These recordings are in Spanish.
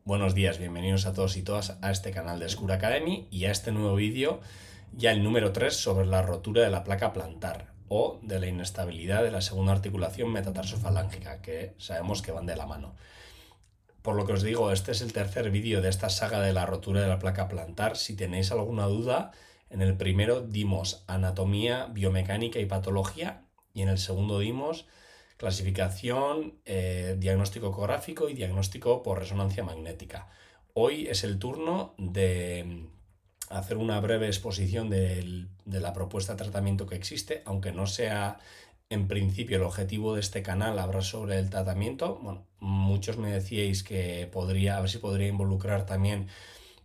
Buenos días, bienvenidos a todos y todas a este canal de Scur Academy y a este nuevo vídeo, ya el número 3 sobre la rotura de la placa plantar o de la inestabilidad de la segunda articulación metatarsofalángea, que sabemos que van de la mano. Por lo que os digo, este es el tercer vídeo de esta saga de la rotura de la placa plantar. Si tenéis alguna duda, en el primero dimos anatomía, biomecánica y patología, y en el segundo dimos clasificación, diagnóstico ecográfico y diagnóstico por resonancia magnética. Hoy es el turno de hacer una breve exposición de la propuesta de tratamiento que existe, aunque no sea en principio el objetivo de este canal hablar sobre el tratamiento. Bueno, muchos me decíais que podría, a ver si podría involucrar también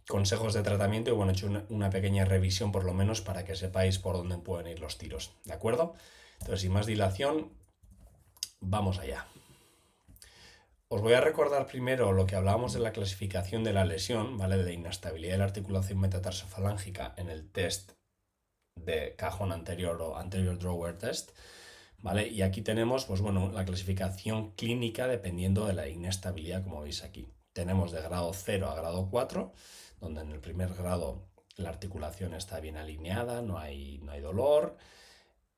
consejos de tratamiento y bueno, he hecho una pequeña revisión por lo menos para que sepáis por dónde pueden ir los tiros, ¿de acuerdo? Entonces, sin más dilación, vamos allá. Os voy a recordar primero lo que hablábamos de la clasificación de la lesión, ¿vale? De la inestabilidad de la articulación metatarsofalángica en el test de cajón anterior o anterior drawer test, ¿vale? Y aquí tenemos, pues bueno, la clasificación clínica dependiendo de la inestabilidad, como veis aquí. Tenemos de grado 0 a grado 4, donde en el primer grado la articulación está bien alineada, no hay dolor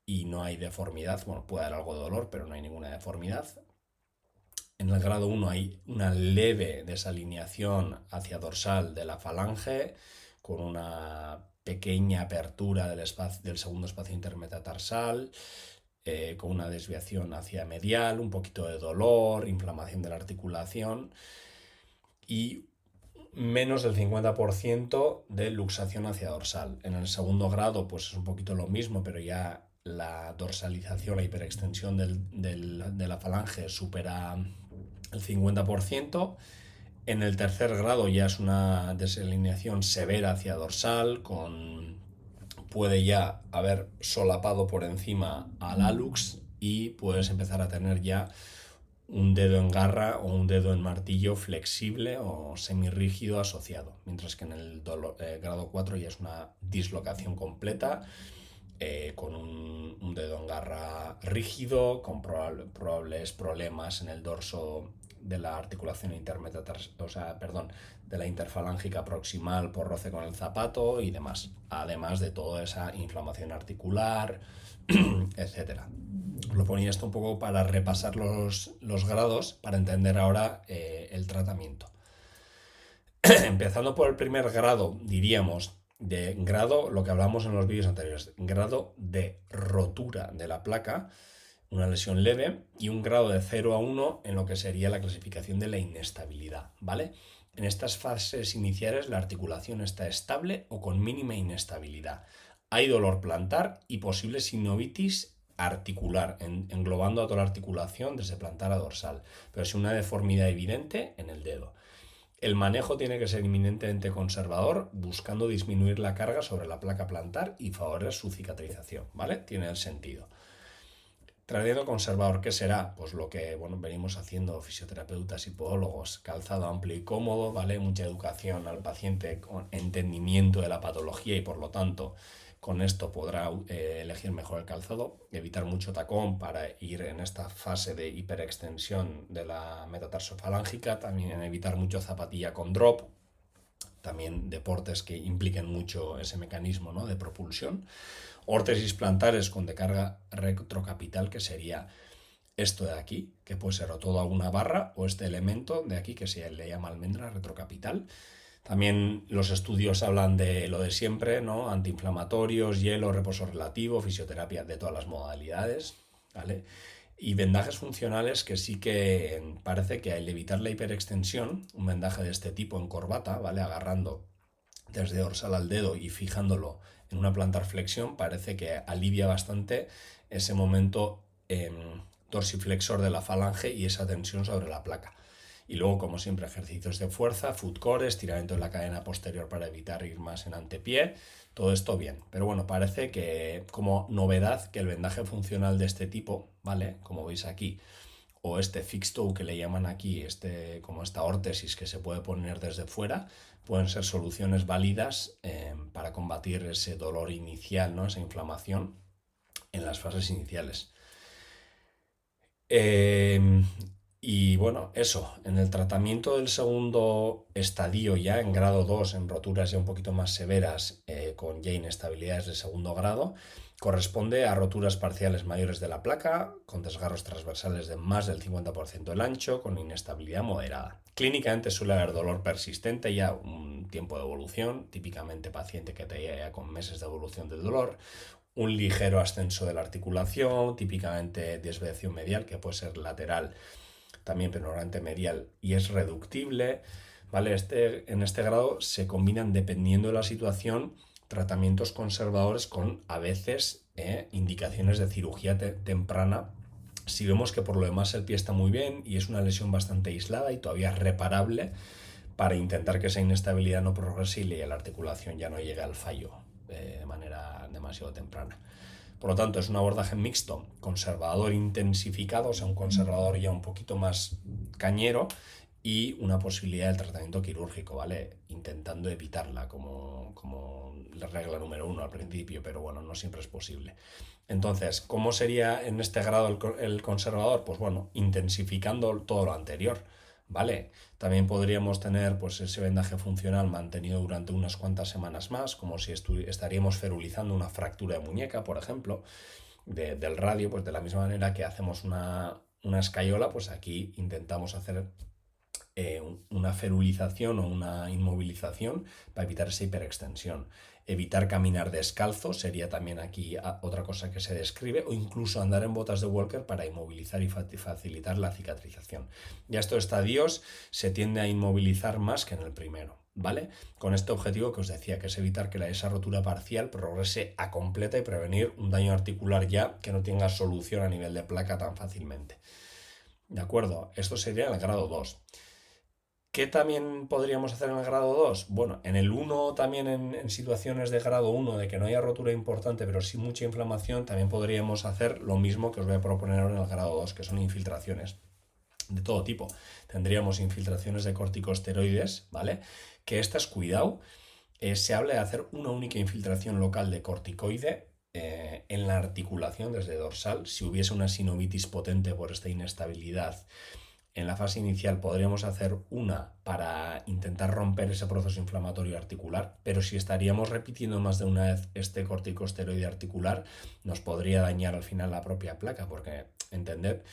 y no hay deformidad. Bueno, puede haber algo de dolor, pero no hay ninguna deformidad. En el grado 1 hay una leve desalineación hacia dorsal de la falange, con una pequeña apertura del segundo espacio intermetatarsal, con una desviación hacia medial, un poquito de dolor, inflamación de la articulación y menos del 50% de luxación hacia dorsal. En el segundo grado pues es un poquito lo mismo, pero ya la dorsalización, la hiperextensión de la falange supera el 50%. En el tercer grado ya es una desalineación severa hacia dorsal, puede ya haber solapado por encima al hallux y puedes empezar a tener ya un dedo en garra o un dedo en martillo flexible o semirrígido asociado, mientras que en el grado 4 ya es una dislocación completa, con un dedo en garra rígido, con probables problemas en el dorso de la articulación de la interfalángica proximal por roce con el zapato y demás, además de toda esa inflamación articular, etcétera. Lo ponía esto un poco para repasar los grados para entender ahora el tratamiento. Empezando por el primer grado, diríamos, de grado, lo que hablamos en los vídeos anteriores, grado de rotura de la placa, una lesión leve, y un grado de 0 a 1 en lo que sería la clasificación de la inestabilidad, ¿vale? En estas fases iniciales la articulación está estable o con mínima inestabilidad. Hay dolor plantar y posible sinovitis articular, englobando a toda la articulación desde plantar a dorsal, pero sin una deformidad evidente en el dedo. El manejo tiene que ser eminentemente conservador, buscando disminuir la carga sobre la placa plantar y favorecer su cicatrización, ¿vale? Tiene el sentido. Tratamiento conservador, ¿qué será? Pues lo que venimos haciendo fisioterapeutas y podólogos, calzado amplio y cómodo, ¿vale? Mucha educación al paciente con entendimiento de la patología y por lo tanto con esto podrá elegir mejor el calzado, evitar mucho tacón para ir en esta fase de hiperextensión de la metatarsofalángica, también evitar mucho zapatilla con drop, también deportes que impliquen mucho ese mecanismo, ¿no?, de propulsión. Órtesis plantares con descarga retrocapital, que sería esto de aquí, que puede ser o toda una barra o este elemento de aquí que se le llama almendra retrocapital. También los estudios hablan de lo de siempre, ¿no? Antiinflamatorios, hielo, reposo relativo, fisioterapia de todas las modalidades, ¿vale? Y vendajes funcionales que sí que parece que al evitar la hiperextensión, un vendaje de este tipo en corbata, ¿vale? Agarrando desde dorsal al dedo y fijándolo en una plantar flexión, parece que alivia bastante ese momento dorsiflexor de la falange y esa tensión sobre la placa. Y luego, como siempre, ejercicios de fuerza, foot core, estiramiento de la cadena posterior para evitar ir más en antepié, todo esto bien. Pero bueno, parece que como novedad que el vendaje funcional de este tipo, ¿vale? Como veis aquí, o este fixed toe que le llaman aquí, como esta órtesis que se puede poner desde fuera, pueden ser soluciones válidas para combatir ese dolor inicial, ¿no?, esa inflamación en las fases iniciales. Y bueno, eso, en el tratamiento del segundo estadio ya en grado 2 en roturas ya un poquito más severas, con ya inestabilidades de segundo grado, corresponde a roturas parciales mayores de la placa, con desgarros transversales de más del 50% del ancho, con inestabilidad moderada. Clínicamente suele haber dolor persistente, ya un tiempo de evolución, típicamente paciente que te ya con meses de evolución del dolor, un ligero ascenso de la articulación, típicamente desviación medial, que puede ser lateral también, pero normalmente medial, y es reductible, ¿vale? En este grado se combinan, dependiendo de la situación, tratamientos conservadores con, a veces, indicaciones de cirugía temprana, si vemos que por lo demás el pie está muy bien y es una lesión bastante aislada y todavía reparable, para intentar que esa inestabilidad no progrese y la articulación ya no llegue al fallo de manera demasiado temprana. Por lo tanto, es un abordaje mixto, conservador intensificado, o sea, un conservador ya un poquito más cañero, y una posibilidad del tratamiento quirúrgico, ¿vale? Intentando evitarla como la regla número 1 al principio, pero bueno, no siempre es posible. Entonces, ¿cómo sería en este grado el conservador? Pues bueno, intensificando todo lo anterior, ¿vale? También podríamos tener pues ese vendaje funcional mantenido durante unas cuantas semanas más, como si estaríamos ferulizando una fractura de muñeca, por ejemplo, del radio, pues de la misma manera que hacemos una escayola, pues aquí intentamos hacer una ferulización o una inmovilización para evitar esa hiperextensión. Evitar caminar descalzo sería también aquí otra cosa que se describe, o incluso andar en botas de walker para inmovilizar y facilitar la cicatrización. Ya estos estadios se tiende a inmovilizar más que en el primero, ¿vale? Con este objetivo que os decía, que es evitar que esa rotura parcial progrese a completa y prevenir un daño articular ya que no tenga solución a nivel de placa tan fácilmente. ¿De acuerdo? Esto sería el grado 2. ¿Qué también podríamos hacer en el grado 2? Bueno, en el 1 también, en situaciones de grado 1 de que no haya rotura importante pero sí mucha inflamación, también podríamos hacer lo mismo que os voy a proponer ahora en el grado 2, que son infiltraciones de todo tipo. Tendríamos infiltraciones de corticosteroides, ¿vale? Que estas, cuidado, se habla de hacer una única infiltración local de corticoide en la articulación desde dorsal. Si hubiese una sinovitis potente por esta inestabilidad, en la fase inicial podríamos hacer una para intentar romper ese proceso inflamatorio articular, pero si estaríamos repitiendo más de una vez este corticosteroide articular, nos podría dañar al final la propia placa, porque entended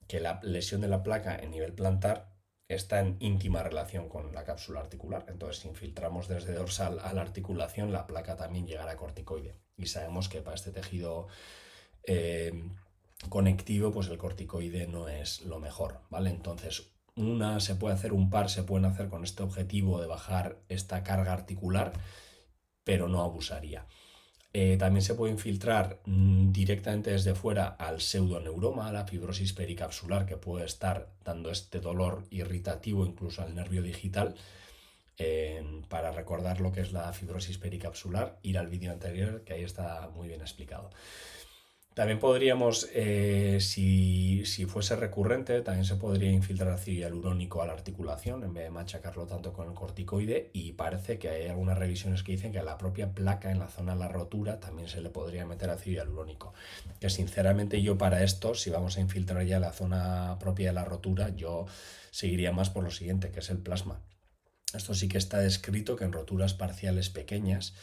que la lesión de la placa en nivel plantar está en íntima relación con la cápsula articular. Entonces, si infiltramos desde dorsal a la articulación, la placa también llegará a corticoide. Y sabemos que para este tejido conectivo, pues el corticoide no es lo mejor, ¿vale? Entonces, se puede hacer, un par se pueden hacer con este objetivo de bajar esta carga articular, pero no abusaría. También se puede infiltrar directamente desde fuera al pseudoneuroma, a la fibrosis pericapsular, que puede estar dando este dolor irritativo incluso al nervio digital. Para recordar lo que es la fibrosis pericapsular, ir al vídeo anterior, que ahí está muy bien explicado. También podríamos, si fuese recurrente, también se podría infiltrar ácido hialurónico a la articulación en vez de machacarlo tanto con el corticoide, y parece que hay algunas revisiones que dicen que a la propia placa, en la zona de la rotura, también se le podría meter ácido hialurónico. Que sinceramente yo para esto, si vamos a infiltrar ya la zona propia de la rotura, yo seguiría más por lo siguiente, que es el plasma. Esto sí que está descrito que en roturas parciales pequeñas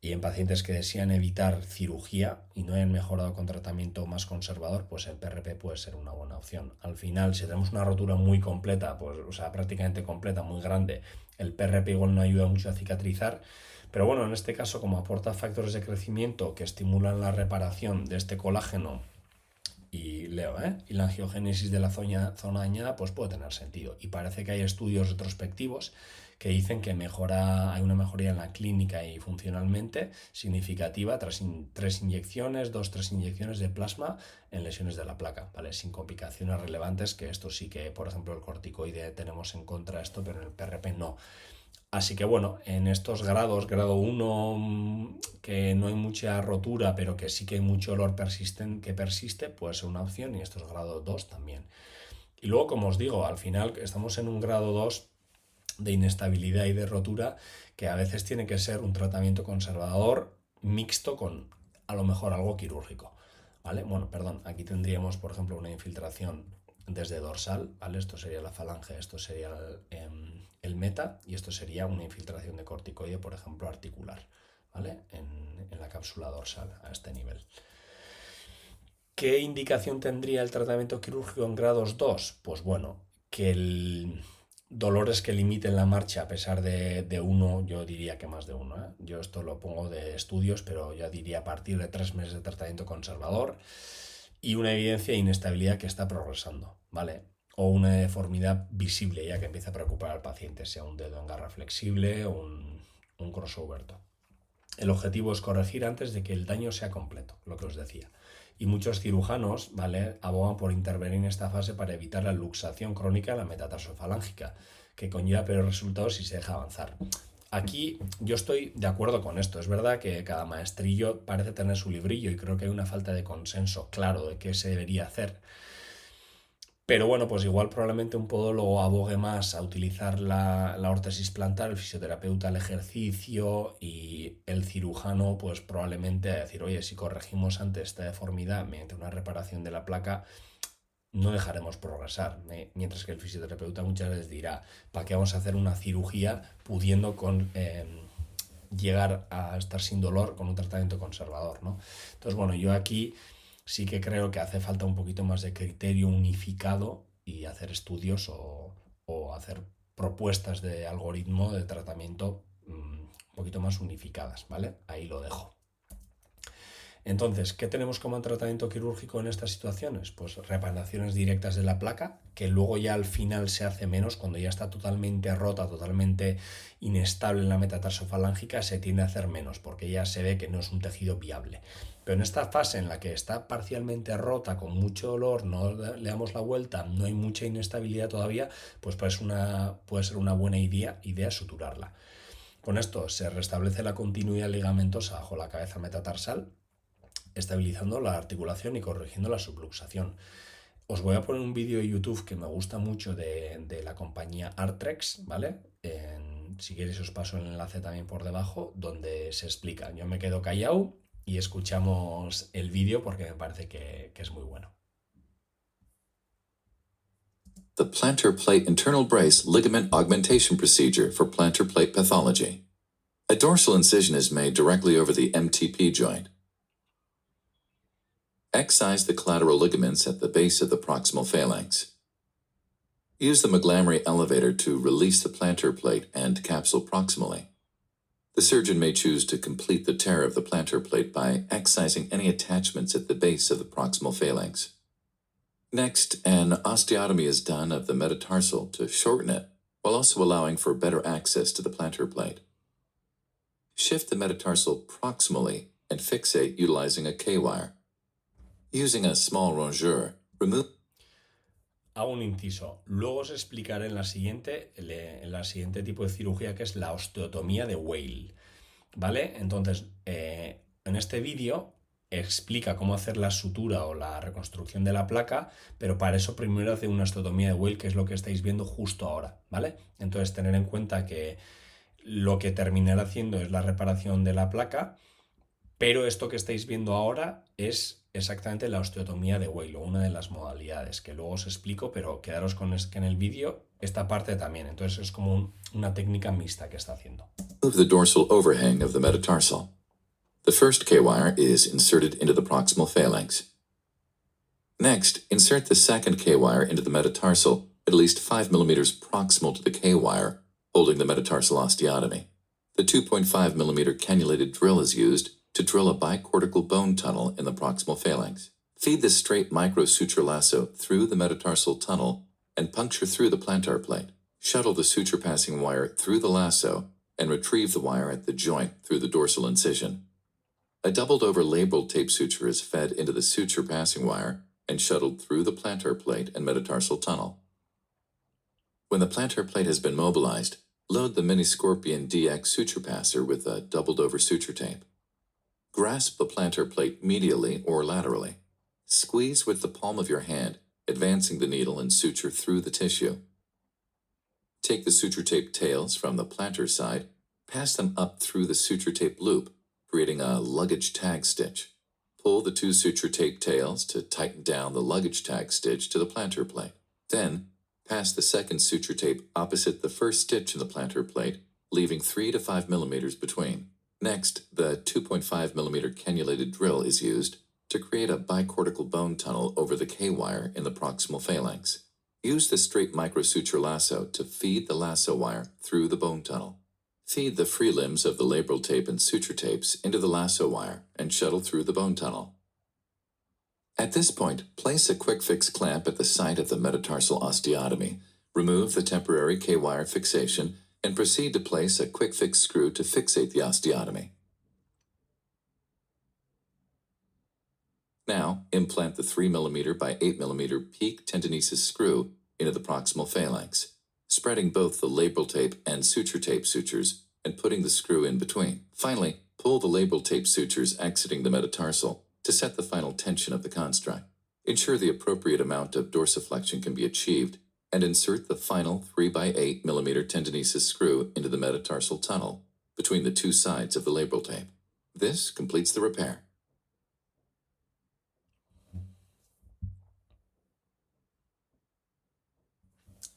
y en pacientes que desean evitar cirugía y no hayan mejorado con tratamiento más conservador, pues el PRP puede ser una buena opción. Al final, si tenemos una rotura muy completa, pues, o sea, prácticamente completa, muy grande, el PRP igual no ayuda mucho a cicatrizar. Pero bueno, en este caso, como aporta factores de crecimiento que estimulan la reparación de este colágeno y la angiogénesis de la zona dañada, pues puede tener sentido. Y parece que hay estudios retrospectivos que dicen que hay una mejoría en la clínica y funcionalmente significativa tras 3 inyecciones, 2-3 inyecciones de plasma en lesiones de la placa, ¿vale? Sin complicaciones relevantes, que esto sí que, por ejemplo, el corticoide tenemos en contra de esto, pero en el PRP no. Así que bueno, en estos grados, grado 1, que no hay mucha rotura, pero que sí que hay mucho olor que persiste, puede ser una opción, y estos grado 2 también. Y luego, como os digo, al final estamos en un grado 2 de inestabilidad y de rotura, que a veces tiene que ser un tratamiento conservador mixto con a lo mejor algo quirúrgico, ¿vale? Bueno, perdón, aquí tendríamos, por ejemplo, una infiltración desde dorsal, ¿vale? Esto sería la falange, esto sería el meta y esto sería una infiltración de corticoide, por ejemplo, articular, ¿vale? En la cápsula dorsal a este nivel. ¿Qué indicación tendría el tratamiento quirúrgico en grados 2? Pues bueno, que el dolores que limiten la marcha a pesar de 1, yo diría que más de 1. Yo esto lo pongo de estudios, pero yo diría a partir de 3 meses de tratamiento conservador y una evidencia de inestabilidad que está progresando, ¿vale? O una deformidad visible ya que empieza a preocupar al paciente, sea un dedo en garra flexible o un crossover. El objetivo es corregir antes de que el daño sea completo, lo que os decía. Y muchos cirujanos, ¿vale?, abogan por intervenir en esta fase para evitar la luxación crónica de la metatarsofalángicca, que conlleva peores resultados si se deja avanzar. Aquí yo estoy de acuerdo con esto. Es verdad que cada maestrillo parece tener su librillo y creo que hay una falta de consenso claro de qué se debería hacer. Pero bueno, pues igual probablemente un podólogo abogue más a utilizar la órtesis plantar, el fisioterapeuta el ejercicio y el cirujano pues probablemente a decir, oye, si corregimos antes esta deformidad mediante una reparación de la placa, no dejaremos progresar. Mientras que el fisioterapeuta muchas veces dirá, ¿para qué vamos a hacer una cirugía pudiendo llegar a estar sin dolor con un tratamiento conservador, ¿no? Entonces, bueno, yo aquí sí que creo que hace falta un poquito más de criterio unificado y hacer estudios o hacer propuestas de algoritmo de tratamiento un poquito más unificadas, ¿vale? Ahí lo dejo. Entonces, ¿qué tenemos como tratamiento quirúrgico en estas situaciones? Pues reparaciones directas de la placa, que luego ya al final se hace menos, cuando ya está totalmente rota, totalmente inestable en la metatarsofalágica, se tiende a hacer menos, porque ya se ve que no es un tejido viable. Pero en esta fase en la que está parcialmente rota, con mucho dolor, no le damos la vuelta, no hay mucha inestabilidad todavía, pues puede ser una buena idea suturarla. Con esto se restablece la continuidad ligamentosa bajo la cabeza metatarsal, estabilizando la articulación y corrigiendo la subluxación. Os voy a poner un vídeo de YouTube que me gusta mucho de la compañía Artrex, ¿vale? Si queréis os paso el enlace también por debajo, donde se explica. Yo me quedo callado y escuchamos el vídeo porque me parece que es muy bueno. The plantar plate internal brace ligament augmentation procedure for plantar plate pathology. A dorsal incision is made directly over the MTP joint. Excise the collateral ligaments at the base of the proximal phalanx. Use the Maglamry elevator to release the plantar plate and capsule proximally. The surgeon may choose to complete the tear of the plantar plate by excising any attachments at the base of the proximal phalanx. Next, an osteotomy is done of the metatarsal to shorten it, while also allowing for better access to the plantar plate. Shift the metatarsal proximally and fixate utilizing a K-wire. Using a small rongeur, remove... Hago un inciso. Luego os explicaré en la siguiente tipo de cirugía, que es la osteotomía de Weil, ¿vale? Entonces, en este vídeo explica cómo hacer la sutura o la reconstrucción de la placa, pero para eso primero hace una osteotomía de Weil, que es lo que estáis viendo justo ahora, ¿vale? Entonces, tener en cuenta que lo que terminará haciendo es la reparación de la placa, pero esto que estáis viendo ahora es exactamente la osteotomía de Weil, una de las modalidades que luego os explico, pero quedaros con que en el vídeo esta parte también. Entonces es como una técnica mixta que está haciendo. Move the dorsal overhang of the metatarsal. The first K-wire is inserted into the proximal phalanx. Next, insert the second K-wire into the metatarsal at least 5 millimeters proximal to the K-wire, holding the metatarsal osteotomy. The 2.5 millimeter cannulated drill is used to drill a bicortical bone tunnel in the proximal phalanx. Feed the straight microsuture lasso through the metatarsal tunnel and puncture through the plantar plate. Shuttle the suture passing wire through the lasso and retrieve the wire at the joint through the dorsal incision. A doubled over labral tape suture is fed into the suture passing wire and shuttled through the plantar plate and metatarsal tunnel. When the plantar plate has been mobilized, load the Miniscorpion DX suture passer with a doubled over suture tape. Grasp the plantar plate medially or laterally. Squeeze with the palm of your hand, advancing the needle and suture through the tissue. Take the suture tape tails from the plantar side, pass them up through the suture tape loop, creating a luggage tag stitch. pull the 2 suture tape tails to tighten down the luggage tag stitch to the plantar plate. Then, pass the second suture tape opposite the first stitch in the plantar plate, leaving 3 to 5 millimeters between. Next, the 2.5 millimeter cannulated drill is used to create a bicortical bone tunnel over the K-wire in the proximal phalanx. Use the straight microsuture lasso to feed the lasso wire through the bone tunnel. Feed the free limbs of the labral tape and suture tapes into the lasso wire and shuttle through the bone tunnel. At this point, place a quick fix clamp at the site of the metatarsal osteotomy, remove the temporary K-wire fixation, and proceed to place a quick fix screw to fixate the osteotomy. Now, implant the 3 mm by 8 mm PEEK tendinosis screw into the proximal phalanx, spreading both the labral tape and suture tape sutures and putting the screw in between. Finally, pull the labral tape sutures exiting the metatarsal to set the final tension of the construct. Ensure the appropriate amount of dorsiflexion can be achieved and insert the final 3 by 8 mm tendinosis screw into the metatarsal tunnel between the two sides of the labral tape. This completes the repair.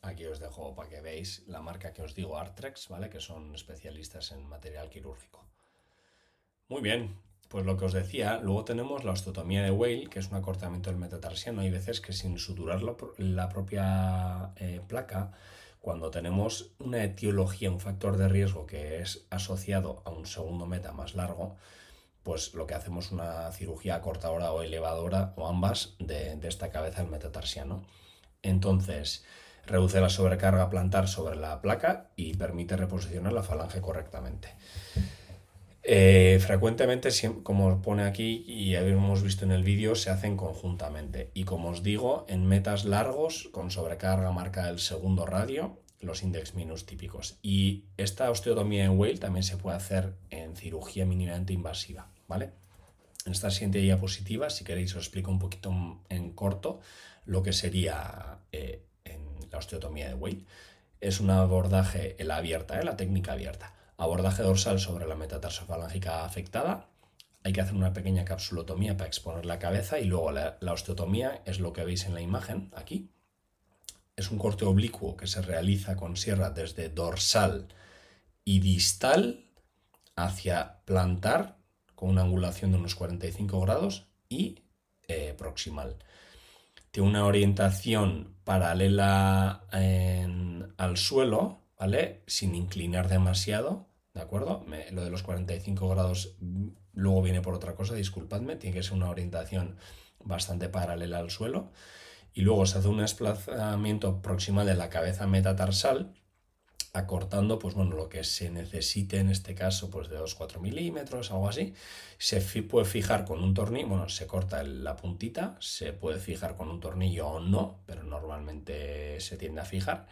Aquí os dejo para que veáis la marca que os digo, Artrex, ¿vale? Que son especialistas en material quirúrgico. Muy bien, pues lo que os decía, luego tenemos la osteotomía de Weil, que es un acortamiento del metatarsiano. Hay veces que sin suturar la propia placa, cuando tenemos una etiología, un factor de riesgo que es asociado a un segundo meta más largo, pues lo que hacemos es una cirugía acortadora o elevadora, o ambas, de esta cabeza del metatarsiano. Entonces, reduce la sobrecarga plantar sobre la placa y permite reposicionar la falange correctamente. Frecuentemente, como pone aquí y habíamos visto en el vídeo, se hacen conjuntamente. Y como os digo, en metas largos, con sobrecarga marcada del segundo radio, los index minus típicos. Y esta osteotomía en Weil también se puede hacer en cirugía mínimamente invasiva, ¿vale? En esta siguiente diapositiva, si queréis, os explico un poquito en corto lo que sería la osteotomía de Weil. Es un abordaje, la abierta, la técnica abierta. Abordaje dorsal sobre la metatarsofalángica afectada. Hay que hacer una pequeña capsulotomía para exponer la cabeza y luego la osteotomía es lo que veis en la imagen aquí. Es un corte oblicuo que se realiza con sierra desde dorsal y distal hacia plantar con una angulación de unos 45 grados y proximal. Tiene una orientación paralela al suelo, ¿vale? Sin inclinar demasiado, ¿de acuerdo? Lo de los 45 grados luego viene por otra cosa, disculpadme, tiene que ser una orientación bastante paralela al suelo. Y luego se hace un desplazamiento proximal de la cabeza metatarsal, acortando, pues bueno, lo que se necesite en este caso, pues de 2-4 milímetros, algo así. Se puede fijar con un tornillo, bueno, se corta la puntita, se puede fijar con un tornillo o no, pero normalmente se tiende a fijar.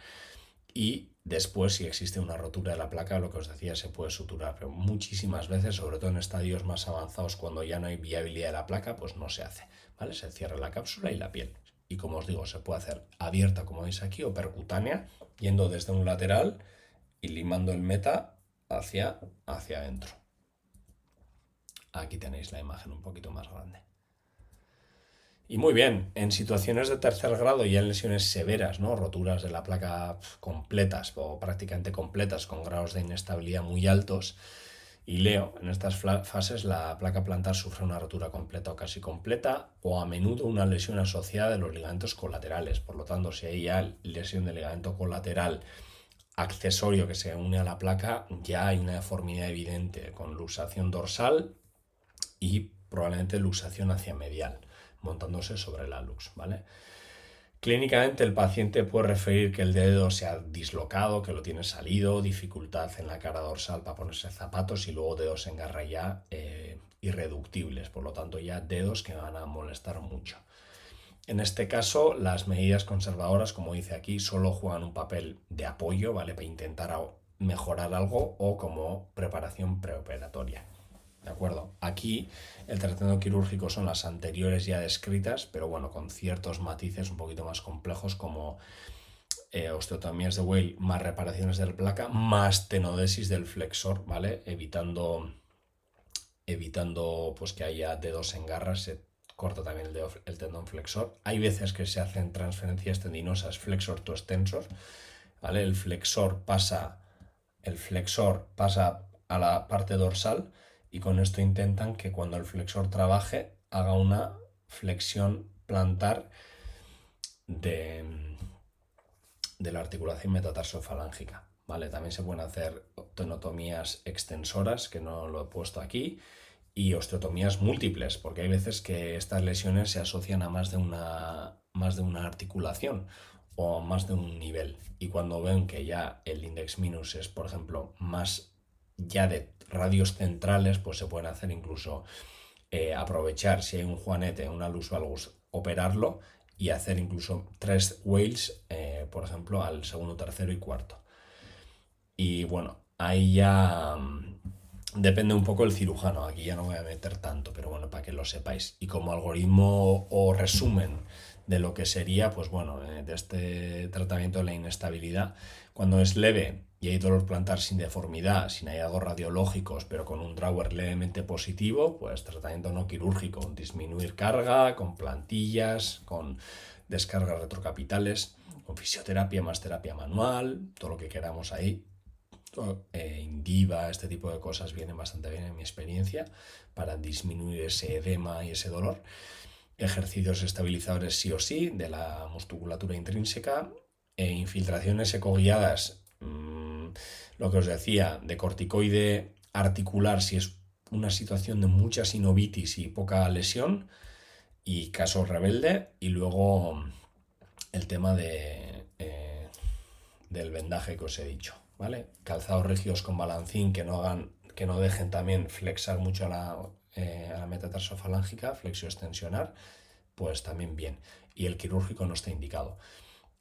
Y después, si existe una rotura de la placa, lo que os decía, se puede suturar, pero muchísimas veces, sobre todo en estadios más avanzados, cuando ya no hay viabilidad de la placa, pues no se hace, ¿vale? Se cierra la cápsula y la piel. Y como os digo, se puede hacer abierta, como veis aquí, o percutánea, yendo desde un lateral y limando el meta hacia adentro. Aquí tenéis la imagen un poquito más grande. Y muy bien, en situaciones de tercer grado y en lesiones severas, ¿no? Roturas de la placa completas o prácticamente completas con grados de inestabilidad muy altos, y leo, en estas fases la placa plantar sufre una rotura completa o casi completa, o a menudo una lesión asociada de los ligamentos colaterales. Por lo tanto, si hay ya lesión del ligamento colateral accesorio que se une a la placa, ya hay una deformidad evidente con luxación dorsal y probablemente luxación hacia medial, montándose sobre la lux, ¿vale? Clínicamente el paciente puede referir que el dedo se ha dislocado, que lo tiene salido, dificultad en la cara dorsal para ponerse zapatos y luego dedos en garra ya irreductibles, por lo tanto ya dedos que van a molestar mucho. En este caso, las medidas conservadoras, como dice aquí, solo juegan un papel de apoyo, ¿vale? Para intentar mejorar algo o como preparación preoperatoria. ¿De acuerdo? Aquí el tratamiento quirúrgico son las anteriores ya descritas, pero bueno, con ciertos matices un poquito más complejos como osteotomías de Weil más reparaciones de la placa, más tenodesis del flexor, ¿vale? Evitando evitando pues que haya dedos en garras. Se corta también el tendón flexor. Hay veces que se hacen transferencias tendinosas flexor to extensor, ¿vale? El flexor pasa a la parte dorsal y con esto intentan que cuando el flexor trabaje haga una flexión plantar de la articulación metatarsofalángica, ¿vale? También se pueden hacer tenotomías extensoras, que no lo he puesto aquí, y osteotomías múltiples, porque hay veces que estas lesiones se asocian a más de una articulación o más de un nivel. Y cuando ven que ya el index minus es, por ejemplo, más ya de radios centrales, pues se pueden hacer incluso aprovechar, si hay un juanete, un hallux valgus, operarlo y hacer incluso 3 wales, por ejemplo, al segundo, tercero y cuarto. Y bueno, ahí ya depende un poco el cirujano, aquí ya no voy a meter tanto, pero bueno, para que lo sepáis. Y como algoritmo o resumen de lo que sería, pues bueno, de este tratamiento de la inestabilidad, cuando es leve y hay dolor plantar sin deformidad, sin hallazgos radiológicos, pero con un drawer levemente positivo, pues tratamiento no quirúrgico, disminuir carga, con plantillas, con descargas retrocapitales, con fisioterapia más terapia manual, todo lo que queramos ahí. Indiva, este tipo de cosas vienen bastante bien en mi experiencia para disminuir ese edema y ese dolor. Ejercicios estabilizadores sí o sí de la musculatura intrínseca, infiltraciones ecoguiadas, lo que os decía, de corticoide articular si es una situación de mucha sinovitis y poca lesión y caso rebelde, y luego el tema del vendaje que os he dicho, ¿vale? Calzados rígidos con balancín que no dejen también flexar mucho a la metatarsofalángica, flexioextensionar, pues también bien. Y el quirúrgico no está indicado.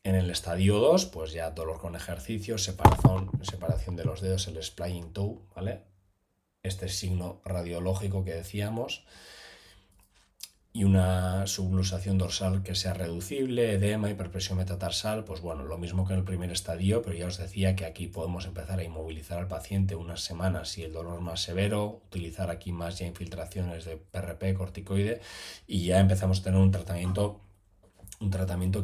En el estadio 2, pues ya dolor con ejercicio, separación de los dedos, el splaying toe, ¿vale? Este signo radiológico que decíamos. Y una subluxación dorsal que sea reducible, edema, hiperpresión metatarsal, pues bueno, lo mismo que en el primer estadio, pero ya os decía que aquí podemos empezar a inmovilizar al paciente unas semanas y el dolor más severo, utilizar aquí más ya infiltraciones de PRP, corticoide, y ya empezamos a tener un tratamiento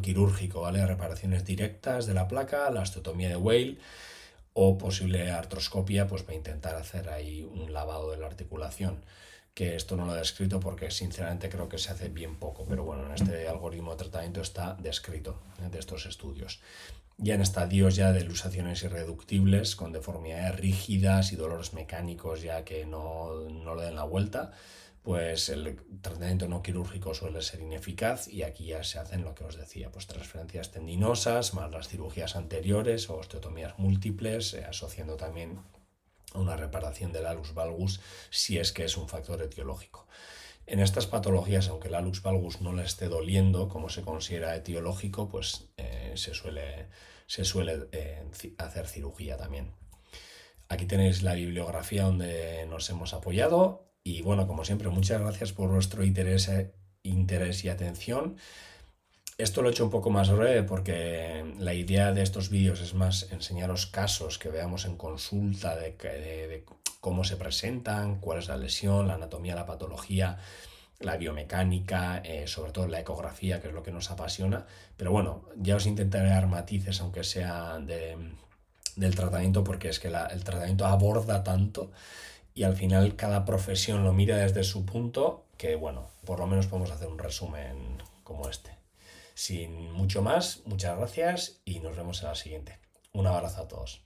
quirúrgico, ¿vale? Reparaciones directas de la placa, la osteotomía de Weil o posible artroscopia, pues para intentar hacer ahí un lavado de la articulación, que esto no lo he descrito porque sinceramente creo que se hace bien poco, pero bueno, en este algoritmo de tratamiento está descrito de estos estudios. Ya en estadios ya de luxaciones irreductibles, con deformidades rígidas y dolores mecánicos ya que no le den la vuelta, pues el tratamiento no quirúrgico suele ser ineficaz y aquí ya se hacen lo que os decía, pues transferencias tendinosas, más las cirugías anteriores o osteotomías múltiples, asociando también una reparación del hallux valgus si es que es un factor etiológico. En estas patologías, aunque el hallux valgus no le esté doliendo, como se considera etiológico, pues se suele hacer cirugía también. Aquí tenéis la bibliografía donde nos hemos apoyado y bueno, como siempre, muchas gracias por vuestro interés y atención. Esto lo he hecho un poco más breve porque la idea de estos vídeos es más enseñaros casos que veamos en consulta de cómo se presentan, cuál es la lesión, la anatomía, la patología, la biomecánica, sobre todo la ecografía, que es lo que nos apasiona. Pero bueno, ya os intentaré dar matices, aunque sea del tratamiento, porque es que el tratamiento aborda tanto y al final cada profesión lo mira desde su punto, que bueno, por lo menos podemos hacer un resumen como este. Sin mucho más, muchas gracias y nos vemos en la siguiente. Un abrazo a todos.